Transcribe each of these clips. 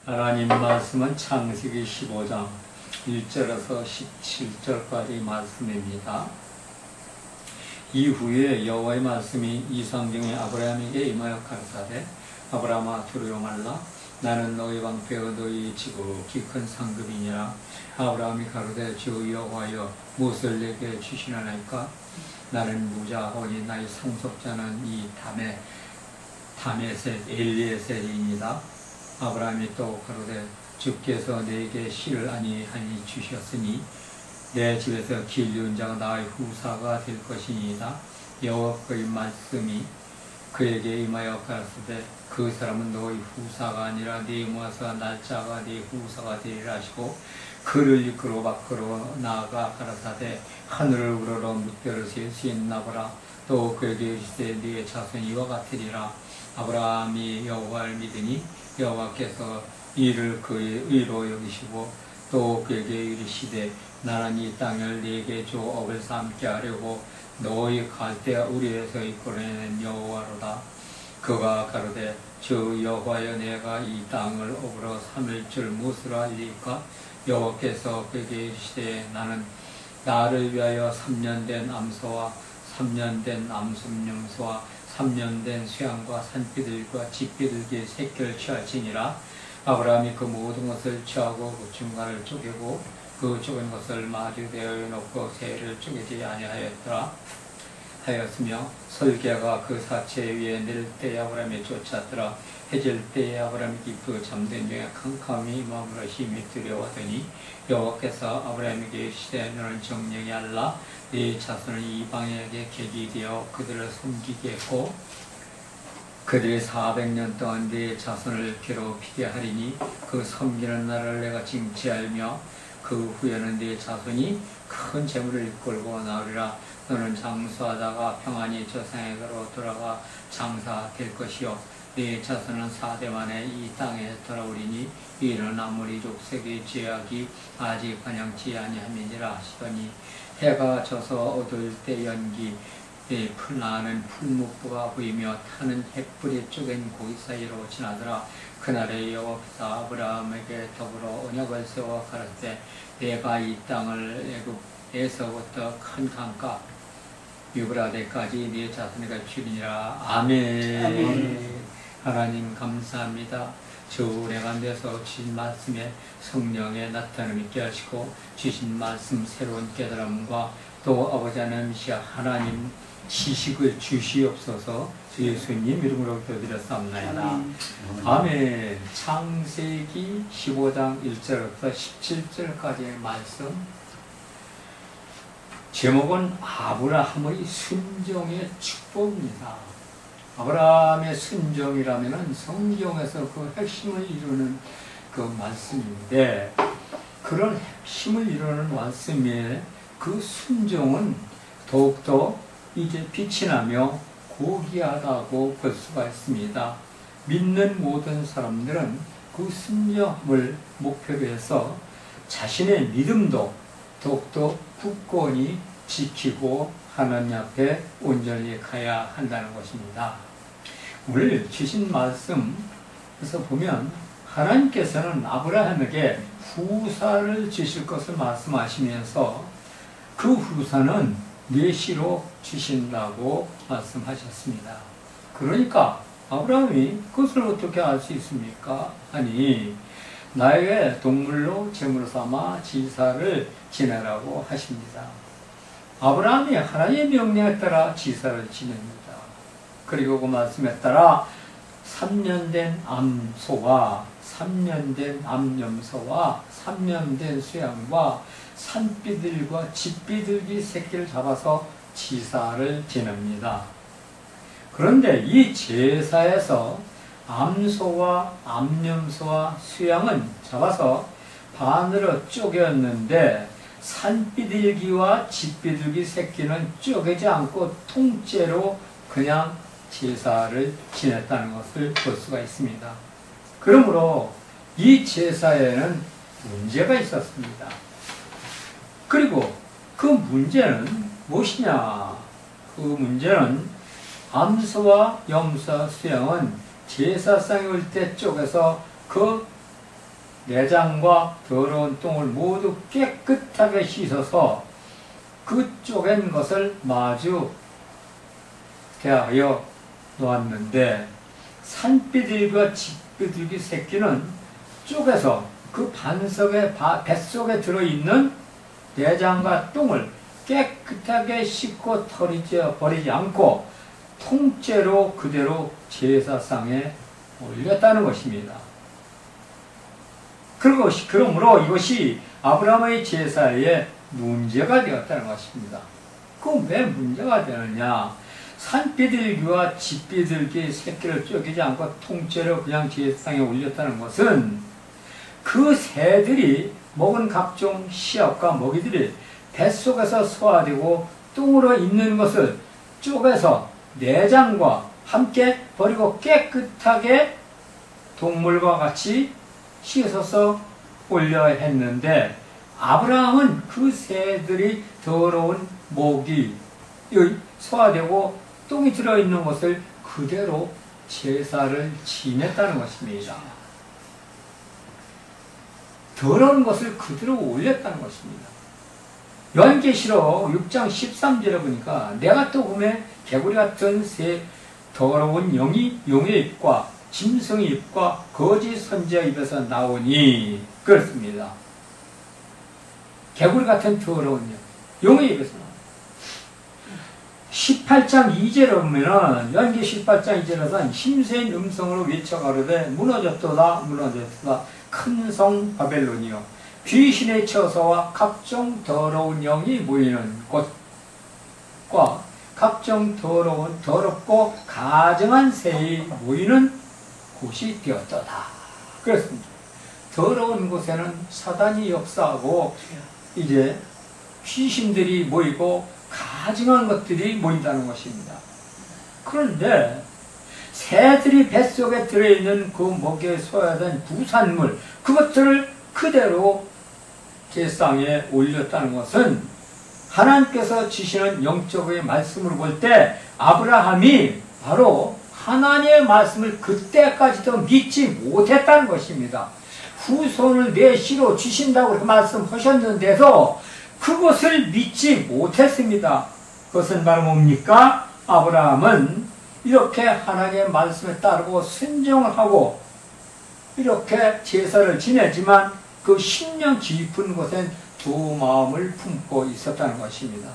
하나님 말씀은 창세기 15장 1절에서 17절까지 말씀입니다. 이후에 여호와의 말씀이 이상경의 아브라함에게 임하여 가라사대 아브라함아 두려워 말라 나는 너희 방패여 너희 지극히 큰 상급이니라. 아브라함이 가로되 주 여호와여 무엇을 내게 주시나이까. 나는 무자하오니 나의 상속자는 이 다메셋 엘리에셀이니라. 아브라함이 또 가로되 주께서 내게 씨를 아니하니 주셨으니 내 집에서 길 이은 자가 나의 후사가 될 것이니이다. 여호와의 말씀이 그에게 임하여 가라사대 그 사람은 너의 후사가 아니라 네 모아서 날짜가 네 후사가 되리라 하시고 그를 이끌어 밖으로 나아가 가라사대 하늘을 우러러 뭇별을 시인나보라. 또 그에게 이르시되 네 자손이 이와 같으리라. 아브라함이 여호와를 믿으니 여호와께서 이를 그의 의로 여기시고 또 그에게 이르시되 나는 이 땅을 네게 주 업을 삼게 하려고 너희 갈대아 우리에서 이끌어낸 여호와로다. 그가 가로되 주 여호와여 내가 이 땅을 업으로 삼을 줄 무엇으로 알리까. 여호와께서 그에게 이르시되 나는 나를 위하여 3년 된 암소와 3년 된 암송염소와 3년 된 쇠양과 산비둘기와 집비둘기 새끼를 취할지니라. 아브라함이 그 모든 것을 취하고 그 중간을 쪼개고 그 쪼갠 것을 마주대어 놓고 새를 쪼개지 아니하였더라 하였으며 설계가 그 사체 위에 내릴 때에 아브라함이 쫓았더라. 해질 때에 아브라함이 깊이 잠든 중에 캄캄히 마음으로 힘이 두려워하더니 여호와께서 아브라함에게 이르시되 너는 정령이 알라 네 자손은 이방인에게 객이 되어 그들을 섬기게 했고 그들이 400년 동안 네 자손을 괴롭히게 하리니 그 섬기는 나라를 내가 징치하며 그 후에는 네 자손이 큰 재물을 이끌고 나오리라. 너는 장수하다가 평안히 조상에게로 돌아가 장사될 것이요 네 자손은 4대 만에 이 땅에 돌아오리니 이는 아무리 족속의 죄악이 아직 반영치 아니함이니라 하시더니 해가 져서 어두울 때 연기 나는 풀무부가 보이며 타는 햇불이 쪼갠 고기 사이로 지나더라. 그날에 여호와께서 아브라함에게 더불어 언약을 세워 가라사대 내가 이 땅을 애굽에서부터 큰 강가 유브라데까지 네 자손에게 주리니라. 아멘. 아멘. 하나님 감사합니다. 주 은혜 가운데서 주신 말씀에 성령의 나타남이 있게 하시고 주신 말씀 새로운 깨달음과 또 아버지 하나님 하나님 지식을 주시옵소서. 주 예수님 이름으로 기도드렸사옵나이다. 아멘. 창세기 15장 1절부터 17절까지의 말씀 제목은 아브라함의 순종의 축복입니다. 아브라함의 순종이라면 성경에서 그 핵심을 이루는 그 말씀인데 그런 핵심을 이루는 말씀에 그 순종은 더욱더 이제 빛이 나며 고귀하다고 볼 수가 있습니다. 믿는 모든 사람들은 그 순종을 목표로 해서 자신의 믿음도 더욱더 굳건히 지키고 하나님 앞에 온전히 가야 한다는 것입니다. 오늘 주신 말씀에서 보면 하나님께서는 아브라함에게 후사를 주실 것을 말씀하시면서 그 후사는 메시로 주신다고 말씀하셨습니다. 그러니까 아브라함이 그것을 어떻게 알 수 있습니까? 아니 나에게 동물로 제물로 삼아 제사를 지내라고 하십니다. 아브라함이 하나님의 명령에 따라 제사를 지냅니다. 그리고 그 말씀에 따라 3년 된 암소와 3년 된 암염소와 3년 된 수양과 산비둘기와 집비둘기 새끼를 잡아서 제사를 지냅니다. 그런데 이 제사에서 암소와 암염소와 수양은 잡아서 반으로 쪼개었는데 산비둘기와 집비둘기 새끼는 쪼개지 않고 통째로 그냥 제사를 지냈다는 것을 볼 수가 있습니다. 그러므로 이 제사에는 문제가 있었습니다. 그리고 그 문제는 무엇이냐? 그 문제는 암소와 염소와 수양은 제사상에 올 때 쪼개서 그 내장과 더러운 똥을 모두 깨끗하게 씻어서 그 쪼갠 것을 마주 대하여 놓았는데 산비둘기와 집비둘기 새끼는 쪼개서 그 반석의 뱃속에 들어있는 내장과 똥을 깨끗하게 씻고 버리지 않고 통째로 그대로 제사상에 올렸다는 것입니다. 그러므로 이것이 아브라함의 제사에 문제가 되었다는 것입니다. 그럼 왜 문제가 되느냐? 산비둘기와 집비둘기 새끼를 쪼개지 않고 통째로 그냥 제사상에 올렸다는 것은 그 새들이 먹은 각종 씨앗과 먹이들이 뱃속에서 소화되고 똥으로 있는 것을 쪼개서 내장과 함께 버리고 깨끗하게 동물과 같이 씻어서 올려야 했는데 아브라함은 그 새들이 더러운 목이 소화되고 똥이 들어있는 것을 그대로 제사를 지냈다는 것입니다. 더러운 것을 그대로 올렸다는 것입니다. 요한계시록 6장 13절에 보니까 내가 또 보매 개구리 같은 새 더러운 영이 용의 입과 짐승의 입과 거짓 선지자의 입에서 나오니 그렇습니다. 개구리 같은 더러운 영, 용의 입에서 나옵니다. 18장 2절에 보면은 요한계시록 18장 2절에서 힘센 음성으로 외쳐 가로되 무너졌도다 무너졌도다 큰 성 바벨론이요 귀신의 처소와 각종 더러운 영이 모이는 곳과 각종 더럽고 가증한 새이 모이는 곳이 되었도다. 그렇습니다. 더러운 곳에는 사단이 역사하고 이제 귀신들이 모이고 가증한 것들이 모인다는 것입니다. 그런데 새들이 뱃속에 들어있는 그 목에 소화된 부산물 그것들을 그대로 제사상에 올렸다는 것은 하나님께서 주시는 영적의 말씀을 볼 때 아브라함이 바로 하나님의 말씀을 그때까지도 믿지 못했다는 것입니다. 후손을 내 씨로 주신다고 그렇게 말씀하셨는데도 그것을 믿지 못했습니다. 그것은 바로 뭡니까? 아브라함은 이렇게 하나님의 말씀에 따르고 순종하고 이렇게 제사를 지내지만 그 심령 깊은 곳엔 두 마음을 품고 있었다는 것입니다.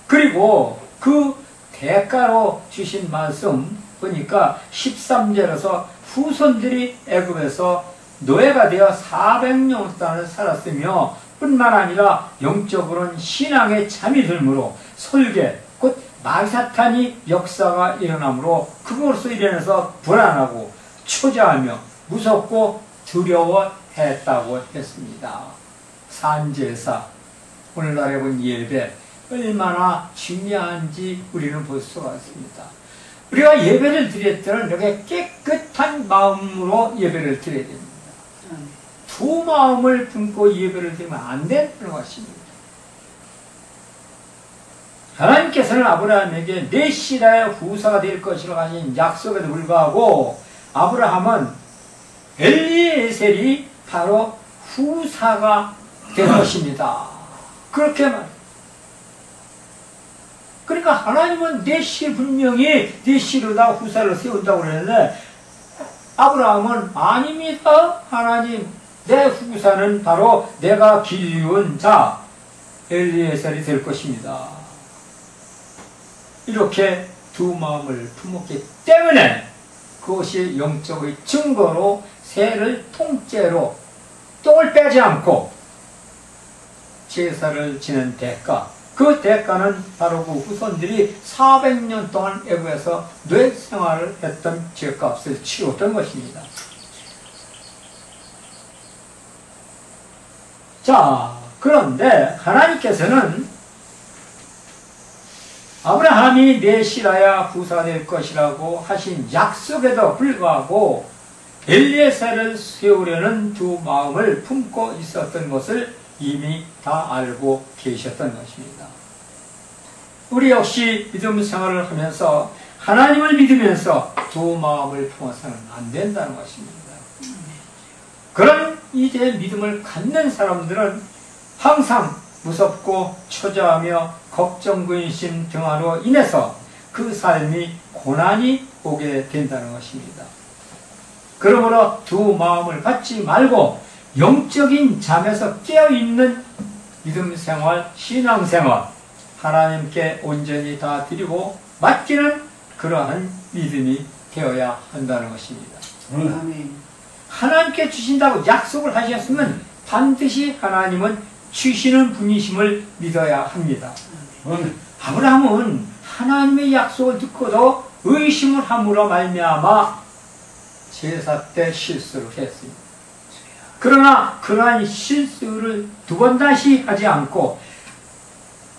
그리고 그 대가로 주신 말씀 보니까 13절에서 후손들이 애굽에서 노예가 되어 400년 동안 살았으며 뿐만 아니라 영적으로는 신앙에 잠이 들므로 설계 곧 마사탄이 역사가 일어나므로 그것으로 인해서 불안하고 초조하며 무섭고 두려워했다고 했습니다. 산제사, 오늘날에 본 예배 얼마나 중요한지 우리는 볼 수가 있습니다. 우리가 예배를 드릴 때는 이렇게 깨끗한 마음으로 예배를 드려야 됩니다. 두 마음을 품고 예배를 드리면 안 되는 것입니다. 하나님께서는 아브라함에게 내 씨라의 후사가 될 것이라고 하신 약속에도 불구하고 아브라함은 엘리에셀이 바로 후사가 될 것입니다. 그렇게 말합니다. 그러니까 하나님은 내 씨 분명히 내 씨로다 후사를 세운다고 그랬는데 아브라함은 아닙니다. 하나님 내 후사는 바로 내가 길리운 자 엘리에셀이 될 것입니다. 이렇게 두 마음을 품었기 때문에 그것이 영적의 증거로 새를 통째로 똥을 빼지 않고 제사를 지낸 대가, 그 대가는 바로 그 후손들이 400년 동안 애굽에서 뇌 생활을 했던 죄값을 치렀던 것입니다. 자, 그런데 하나님께서는 아브라함이 내 씨라야 후사가 될 것이라고 하신 약속에도 불구하고 엘리에셀을 세우려는 두 마음을 품고 있었던 것을 이미 다 알고 계셨던 것입니다. 우리 역시 믿음 생활을 하면서 하나님을 믿으면서 두 마음을 품어서는 안 된다는 것입니다. 그런 이제 믿음을 갖는 사람들은 항상 무섭고 초조하며 걱정, 근심 등으로 인해서 그 삶이 고난이 오게 된다는 것입니다. 그러므로 두 마음을 갖지 말고 영적인 잠에서 깨어있는 믿음 생활, 신앙 생활, 하나님께 온전히 다 드리고 맡기는 그러한 믿음이 되어야 한다는 것입니다. 아멘. 하나님께 주신다고 약속을 하셨으면 반드시 하나님은 주시는 분이심을 믿어야 합니다. 아브라함은 하나님의 약속을 듣고도 의심을 함으로 말미암아 제사 때 실수를 했습니다. 그러나 그러한 실수를 두 번 다시 하지 않고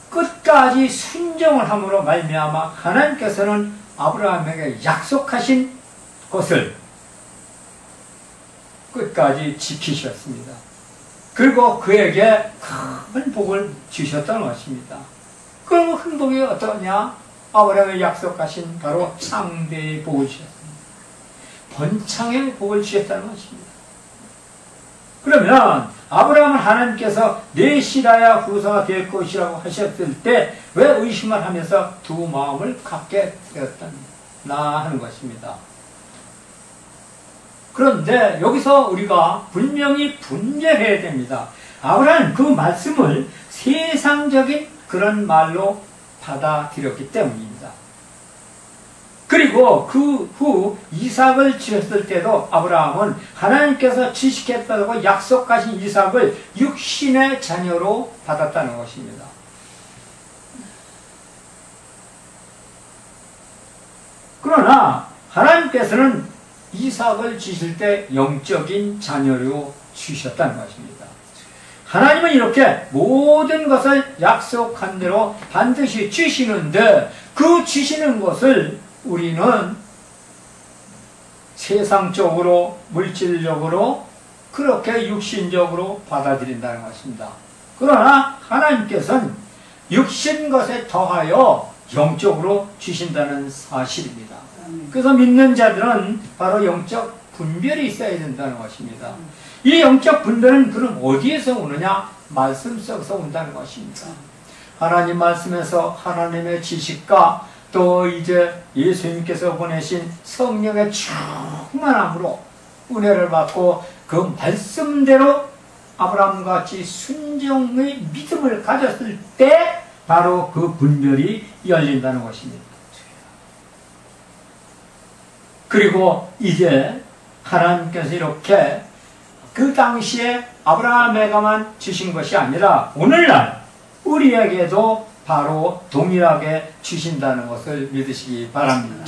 끝까지 순종을 함으로 말미암아 하나님께서는 아브라함에게 약속하신 것을 끝까지 지키셨습니다. 그리고 그에게 큰 복을 주셨다는 것입니다. 그리고 큰 복이 어떠냐? 아브라함에게 약속하신 바로 창대의 복을 주셨습니다. 번창의 복을 주셨다는 것입니다. 그러면 아브라함은 하나님께서 내 씨라야 후사가 될 것이라고 하셨을 때 왜 의심을 하면서 두 마음을 갖게 되었나 하는 것입니다. 그런데 여기서 우리가 분명히 분별해야 됩니다. 아브라함은 그 말씀을 세상적인 그런 말로 받아들였기 때문입니다. 그리고 그 후 이삭을 주셨을 때도 아브라함은 하나님께서 지시겠다고 약속하신 이삭을 육신의 자녀로 받았다는 것입니다. 그러나 하나님께서는 이삭을 주실 때 영적인 자녀로 주셨다는 것입니다. 하나님은 이렇게 모든 것을 약속한 대로 반드시 주시는데 그 주시는 것을 우리는 세상적으로 물질적으로 그렇게 육신적으로 받아들인다는 것입니다. 그러나 하나님께서는 육신 것에 더하여 영적으로 주신다는 사실입니다. 그래서 믿는 자들은 바로 영적 분별이 있어야 된다는 것입니다. 이 영적 분별은 그럼 어디에서 오느냐? 말씀 속에서 온다는 것입니다. 하나님 말씀에서 하나님의 지식과 또 이제 예수님께서 보내신 성령의 충만함으로 은혜를 받고 그 말씀대로 아브라함같이 순종의 믿음을 가졌을 때 바로 그 분별이 열린다는 것입니다. 그리고 이제 하나님께서 이렇게 그 당시에 아브라함에게만 주신 것이 아니라 오늘날 우리에게도 바로 동일하게 주신다는 것을 믿으시기 바랍니다.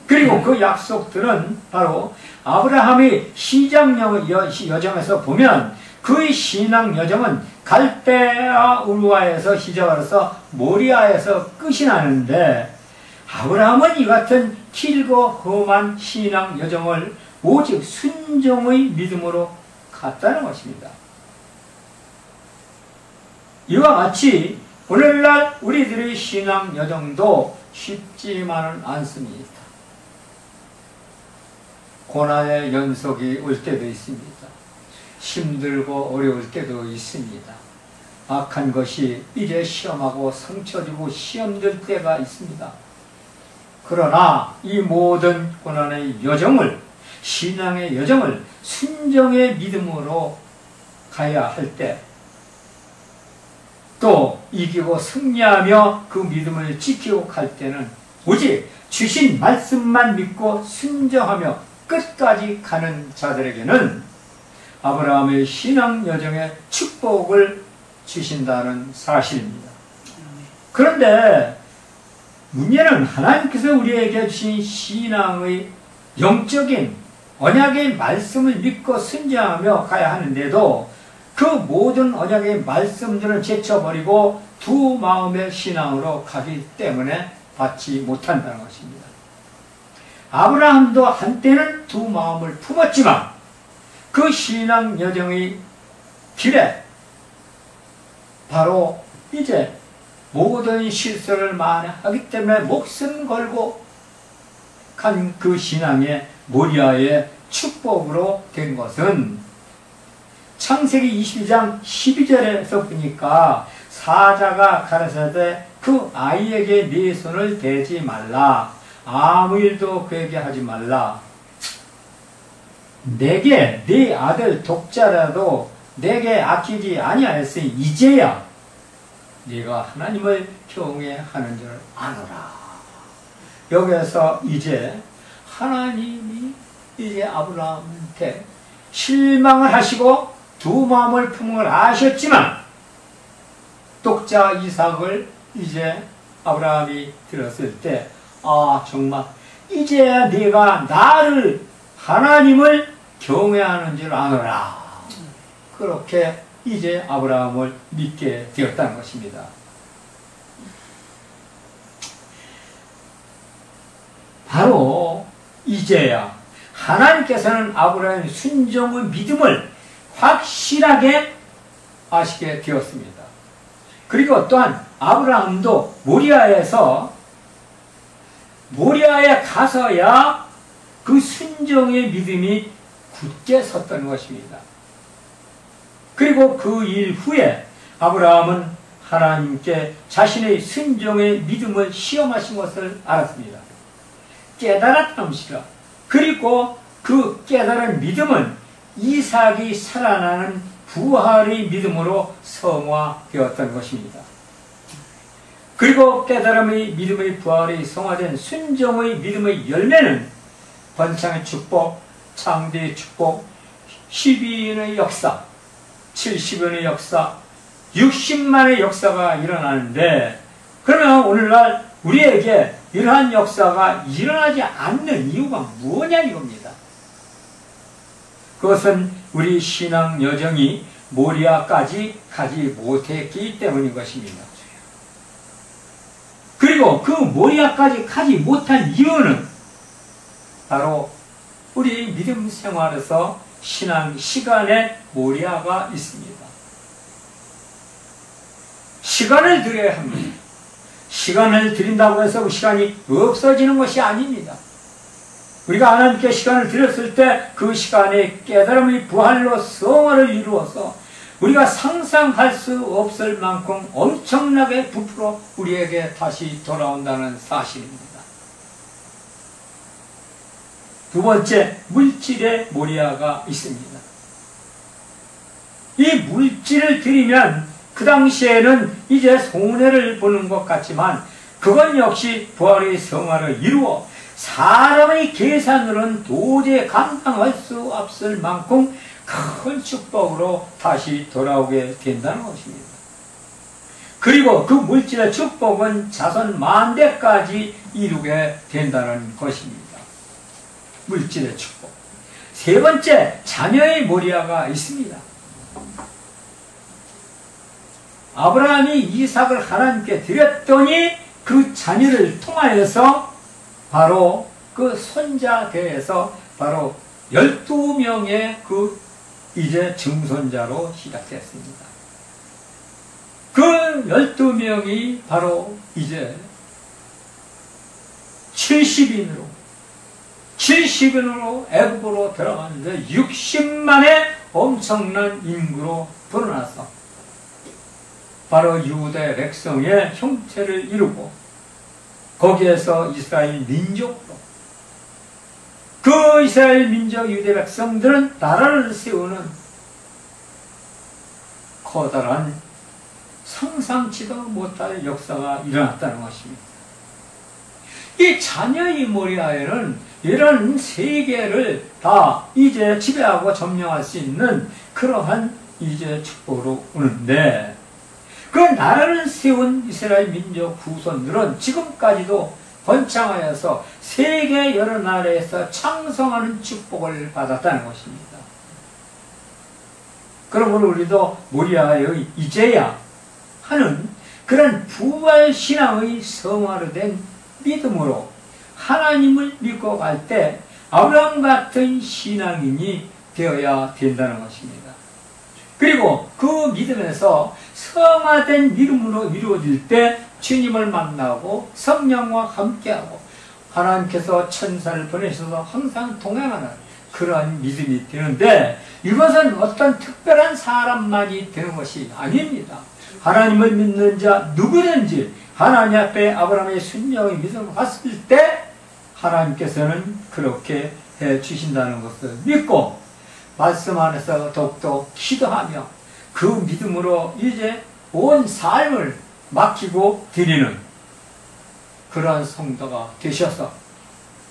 그리고 그 약속들은 바로 아브라함의 신앙 여정에서 보면 그의 신앙 여정은 갈대아 우르아에서 시작을 해서 모리아에서 끝이 나는데 아브라함은 이 같은 길고 험한 신앙 여정을 오직 순종의 믿음으로 갔다는 것입니다. 이와 같이 오늘날 우리들의 신앙 여정도 쉽지만은 않습니다. 고난의 연속이 올 때도 있습니다. 힘들고 어려울 때도 있습니다. 악한 것이 이제 시험하고 상처 주고 시험될 때가 있습니다. 그러나 이 모든 고난의 여정을, 신앙의 여정을 순종의 믿음으로 가야 할 때, 또 이기고 승리하며 그 믿음을 지키고 갈 때는 오직 주신 말씀만 믿고 순종하며 끝까지 가는 자들에게는 아브라함의 신앙 여정에 축복을 주신다는 사실입니다. 그런데 문제는 하나님께서 우리에게 주신 신앙의 영적인 언약의 말씀을 믿고 순종하며 가야 하는데도 그 모든 언약의 말씀들을 제쳐버리고 두 마음의 신앙으로 가기 때문에 받지 못한다는 것입니다. 아브라함도 한때는 두 마음을 품었지만 그 신앙 여정의 길에 바로 이제 모든 실수를 많이 하기 때문에 목숨 걸고 간 그 신앙의 모리아의 축복으로 된 것은 창세기 22장 12절에서 보니까 사자가 가라사대 그 아이에게 네 손을 대지 말라. 아무 일도 그에게 하지 말라. 내게 네 아들 독자라도 내게 아끼지 아니하였으니 이제야 네가 하나님을 경외하는 줄 아노라. 여기에서 이제 하나님이 이제 아브라함한테 실망을 하시고 두 마음을 품은 걸 아셨지만 독자 이삭을 이제 아브라함이 들었을 때 정말 이제야 네가 나를 하나님을 경외하는 줄 아노라. 그렇게 이제 아브라함을 믿게 되었다는 것입니다. 바로 이제야 하나님께서는 아브라함의 순종의 믿음을 확실하게 아시게 되었습니다. 그리고 또한 아브라함도 모리아에 가서야 그 순종의 믿음이 굳게 섰던 것입니다. 그리고 그 일 후에 아브라함은 하나님께 자신의 순종의 믿음을 시험하신 것을 알았습니다. 깨달았답니다. 그리고 그 깨달은 믿음은 이삭이 살아나는 부활의 믿음으로 성화되었던 것입니다. 그리고 깨달음의 믿음의 부활이 성화된 순종의 믿음의 열매는 번창의 축복, 창대의 축복, 12인의 역사, 70년의 역사, 60만의 역사가 일어나는데, 그러면 오늘날 우리에게 이러한 역사가 일어나지 않는 이유가 뭐냐 이겁니다. 그것은 우리 신앙 여정이 모리아까지 가지 못했기 때문인 것입니다. 그리고 그 모리아까지 가지 못한 이유는 바로 우리 믿음 생활에서 신앙 시간에 모리아가 있습니다. 시간을 들여야 합니다. 시간을 드린다고 해서 그 시간이 없어지는 것이 아닙니다. 우리가 하나님께 시간을 드렸을 때 그 시간에 깨달음의 부활로 성화를 이루어서 우리가 상상할 수 없을 만큼 엄청나게 부풀어 우리에게 다시 돌아온다는 사실입니다. 두 번째, 물질의 모리아가 있습니다. 이 물질을 드리면 그 당시에는 이제 손해를 보는 것 같지만 그건 역시 부활의 성화를 이루어 사람의 계산으로는 도저히 감당할 수 없을 만큼 큰 축복으로 다시 돌아오게 된다는 것입니다. 그리고 그 물질의 축복은 자손 만대까지 이루게 된다는 것입니다. 물질의 축복. 세 번째, 자녀의 모리아가 있습니다. 아브라함이 이삭을 하나님께 드렸더니 그 자녀를 통하여서 바로 그 손자대에서 바로 12명의 그 이제 증손자로 시작됐습니다. 그 12명이 바로 이제 70인으로 애굽으로 들어가는데 60만의 엄청난 인구로 불어나서 바로 유대 백성의 형체를 이루고 거기에서 이스라엘 민족으로 그 이스라엘 민족 유대 백성들은 나라를 세우는 커다란 상상치도 못할 역사가 일어났다는 것입니다. 이 자녀의 모리아에는 이런 세계를 다 이제 지배하고 점령할 수 있는 그러한 이제 축복으로 오는데 그 나라를 세운 이스라엘 민족 후손들은 지금까지도 번창하여서 세계 여러 나라에서 창성하는 축복을 받았다는 것입니다. 그러므로 우리도 모리아의 이제야 하는 그런 부활신앙의 성화로 된 믿음으로 하나님을 믿고 갈 때 아브라함 같은 신앙인이 되어야 된다는 것입니다. 그리고 그 믿음에서 성화된 믿음으로 이루어질 때 주님을 만나고 성령과 함께하고 하나님께서 천사를 보내셔서 항상 동행하는 그러한 믿음이 되는데 이것은 어떤 특별한 사람만이 되는 것이 아닙니다. 하나님을 믿는 자 누구든지 하나님 앞에 아브라함의 순종의 믿음을 봤을 때 하나님께서는 그렇게 해 주신다는 것을 믿고 말씀 안에서 더욱더 기도하며 그 믿음으로 이제 온 삶을 맡기고 드리는 그러한 성도가 되셔서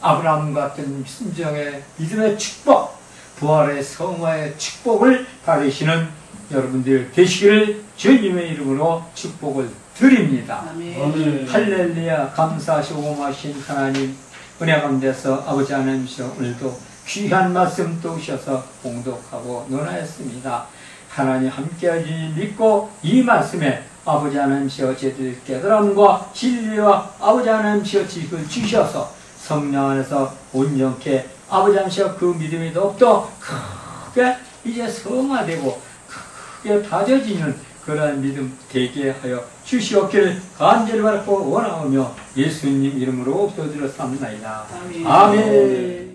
아브라함 같은 순종의 믿음의 축복, 부활의 성화의 축복을 받으시는 여러분들 되시기를 주님의 이름으로 축복을 드립니다. 아멘. 할렐루야. 감사하시고 고마우신 하나님 은혜 가운데서 아버지 하나님이시여 오늘도 귀한 말씀 또 오셔서 봉독하고 논하였습니다. 하나님 함께하시니 믿고 이 말씀에 아버지 하나님이시여 저희들 깨달음과 진리와 아버지 하나님이시여 지식을 주셔서 성령 안에서 온전케 아버지 하나님이시여 그 믿음이 더욱더 크게 이제 성화되고 크게 다져지는 그러한 믿음 되게 하여 주시옵기를 간절히 바라고 원하오며 예수님 이름으로 기도드렸사옵나이다. 아멘. 아멘.